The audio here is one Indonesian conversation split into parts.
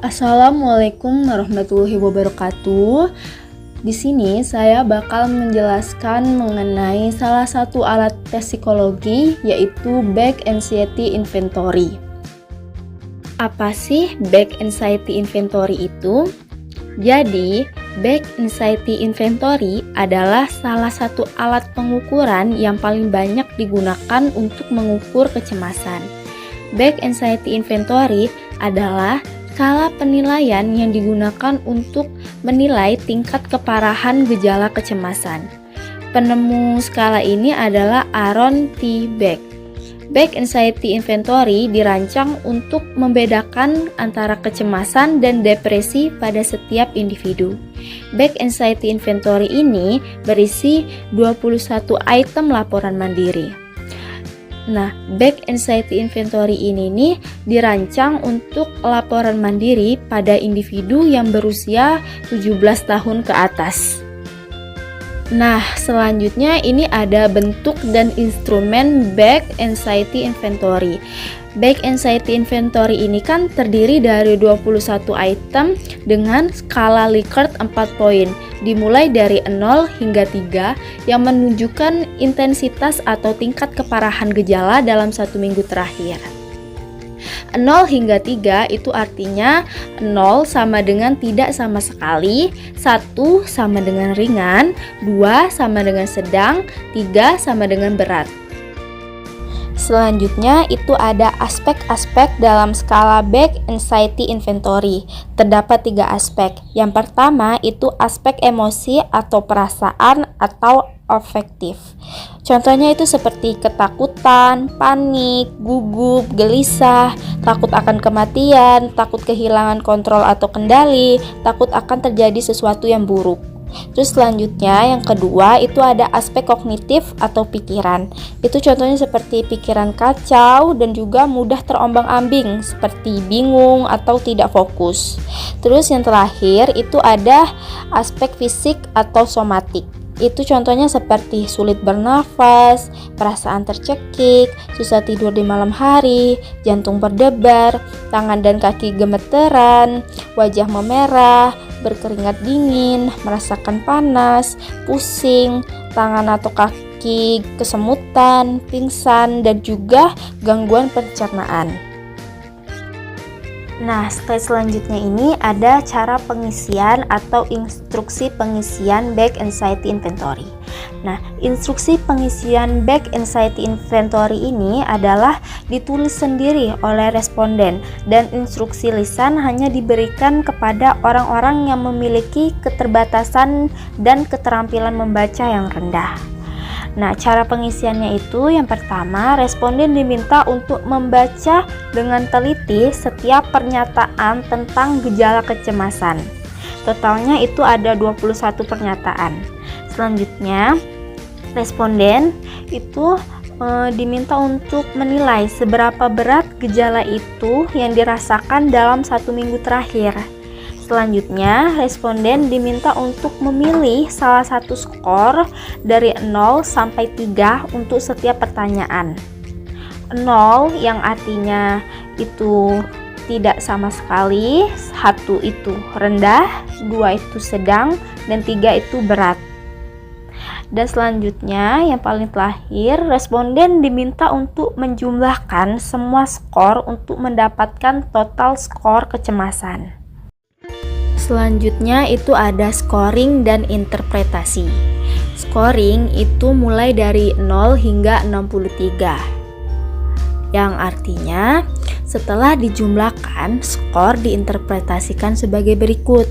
Assalamualaikum warahmatullahi wabarakatuh. Di sini saya bakal menjelaskan mengenai salah satu alat tes psikologi, yaitu Back Anxiety Inventory. Apa sih Back Anxiety Inventory itu? Jadi, Back Anxiety Inventory adalah salah satu alat pengukuran yang paling banyak digunakan untuk mengukur kecemasan. Back Anxiety Inventory adalah skala penilaian yang digunakan untuk menilai tingkat keparahan gejala kecemasan. Penemu skala ini adalah Aaron T. Beck. Back Anxiety Inventory dirancang untuk membedakan antara kecemasan dan depresi pada setiap individu. Back Anxiety Inventory ini berisi 21 item laporan mandiri. Nah, Back Anxiety Inventory ini dirancang untuk laporan mandiri pada individu yang berusia 17 tahun ke atas. Nah, selanjutnya ini ada bentuk dan instrumen Back Anxiety Inventory. Back Anxiety Inventory ini kan terdiri dari 21 item dengan skala Likert 4 poin, dimulai dari 0 hingga 3 yang menunjukkan intensitas atau tingkat keparahan gejala dalam 1 minggu terakhir. 0 hingga 3 itu artinya 0 sama dengan tidak sama sekali, 1 sama dengan ringan, 2 sama dengan sedang, 3 sama dengan berat. Selanjutnya itu ada aspek-aspek dalam skala Back Anxiety Inventory. Terdapat 3 aspek. Yang pertama itu aspek emosi atau perasaan atau afektif. Contohnya itu seperti ketakutan, panik, gugup, gelisah, takut akan kematian, takut kehilangan kontrol atau kendali, takut akan terjadi sesuatu yang buruk. Terus selanjutnya yang kedua itu ada aspek kognitif atau pikiran. Itu contohnya seperti pikiran kacau dan juga mudah terombang-ambing seperti bingung atau tidak fokus. Terus yang terakhir itu ada aspek fisik atau somatik. Itu contohnya seperti sulit bernafas, perasaan tercekik, susah tidur di malam hari, jantung berdebar, tangan dan kaki gemeteran, wajah memerah, berkeringat dingin, merasakan panas, pusing, tangan atau kaki kesemutan, pingsan, dan juga gangguan pencernaan. Nah, slide selanjutnya ini ada cara pengisian atau instruksi pengisian Back Anxiety Inventory. Nah, instruksi pengisian Back Anxiety Inventory ini adalah ditulis sendiri oleh responden dan instruksi lisan hanya diberikan kepada orang-orang yang memiliki keterbatasan dan keterampilan membaca yang rendah. Nah, cara pengisiannya itu yang pertama, responden diminta untuk membaca dengan teliti setiap pernyataan tentang gejala kecemasan. Totalnya itu ada 21 pernyataan. Selanjutnya, responden itu diminta untuk menilai seberapa berat gejala itu yang dirasakan dalam 1 minggu terakhir. Selanjutnya, responden diminta untuk memilih salah satu skor dari 0 sampai 3 untuk setiap pertanyaan. 0 yang artinya itu tidak sama sekali, 1 itu rendah, 2 itu sedang, dan 3 itu berat. Dan selanjutnya, yang paling terakhir, responden diminta untuk menjumlahkan semua skor untuk mendapatkan total skor kecemasan. Selanjutnya itu ada scoring dan interpretasi. Scoring itu mulai dari 0 hingga 63. Yang artinya setelah dijumlahkan, skor diinterpretasikan sebagai berikut.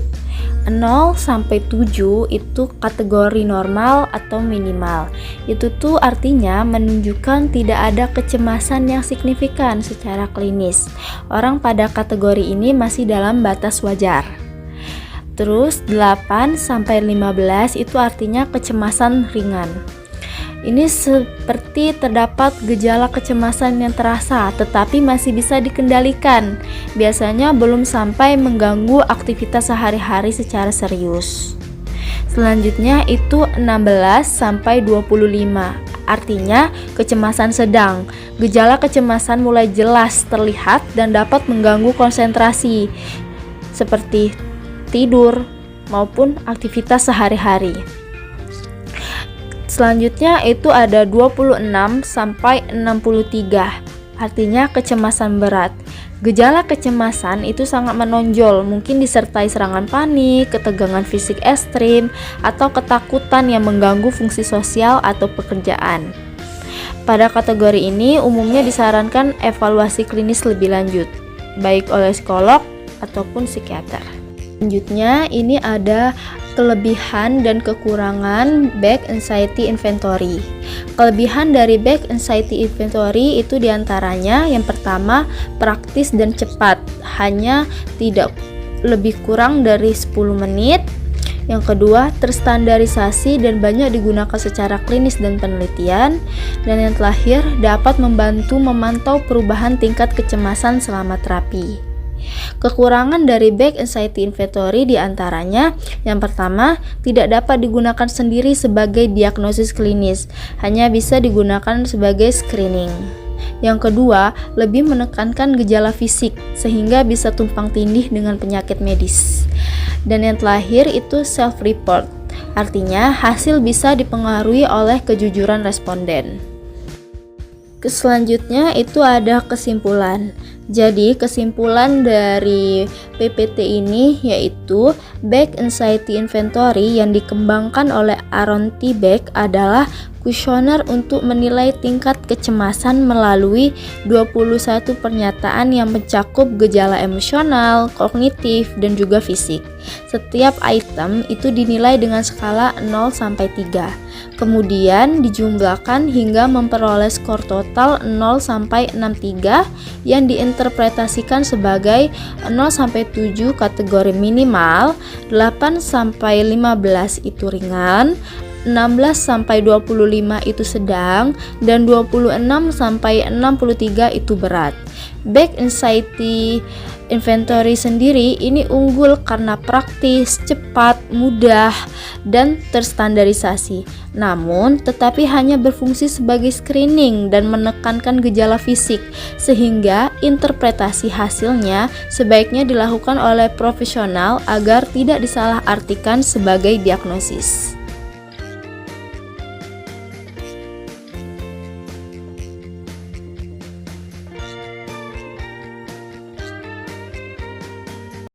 0 sampai 7 itu kategori normal atau minimal. Itu tuh artinya menunjukkan tidak ada kecemasan yang signifikan secara klinis. Orang pada kategori ini masih dalam batas wajar. Terus 8 sampai 15 itu artinya kecemasan ringan. Ini seperti terdapat gejala kecemasan yang terasa tetapi masih bisa dikendalikan. Biasanya belum sampai mengganggu aktivitas sehari-hari secara serius. Selanjutnya itu 16 sampai 25. Artinya kecemasan sedang. Gejala kecemasan mulai jelas terlihat dan dapat mengganggu konsentrasi. seperti tidur maupun aktivitas sehari-hari. Selanjutnya itu ada 26 sampai 63, artinya kecemasan berat. Gejala kecemasan itu sangat menonjol, mungkin disertai serangan panik, ketegangan fisik ekstrim, atau ketakutan yang mengganggu fungsi sosial atau pekerjaan. Pada kategori ini umumnya disarankan evaluasi klinis lebih lanjut, baik oleh psikolog ataupun psikiater. Selanjutnya ini ada kelebihan dan kekurangan Back Anxiety Inventory. Kelebihan dari Back Anxiety Inventory itu diantaranya yang pertama praktis dan cepat, hanya tidak lebih kurang dari 10 menit. Yang kedua, terstandarisasi dan banyak digunakan secara klinis dan penelitian. Dan yang terakhir, dapat membantu memantau perubahan tingkat kecemasan selama terapi. Kekurangan dari Back Anxiety Inventory diantaranya yang pertama, tidak dapat digunakan sendiri sebagai diagnosis klinis, hanya bisa digunakan sebagai screening. Yang kedua, lebih menekankan gejala fisik sehingga bisa tumpang tindih dengan penyakit medis. Dan yang terakhir itu self-report, artinya hasil bisa dipengaruhi oleh kejujuran responden. Selanjutnya itu ada kesimpulan. Jadi kesimpulan dari PPT ini yaitu Back Anxiety Inventory yang dikembangkan oleh Aaron T. Beck adalah kuesioner untuk menilai tingkat kecemasan melalui 21 pernyataan yang mencakup gejala emosional, kognitif, dan juga fisik. Setiap item itu dinilai dengan skala 0 sampai 3. Kemudian dijumlahkan hingga memperoleh skor total 0 sampai 63 yang diinterpretasikan sebagai 0 sampai 7 kategori minimal, 8 sampai 15 itu ringan, 16 sampai 25 itu sedang, dan 26 sampai 63 itu berat. Back Anxiety Inventory sendiri ini unggul karena praktis, cepat, mudah, dan terstandarisasi. Namun, tetapi hanya berfungsi sebagai screening dan menekankan gejala fisik, sehingga interpretasi hasilnya sebaiknya dilakukan oleh profesional agar tidak disalahartikan sebagai diagnosis.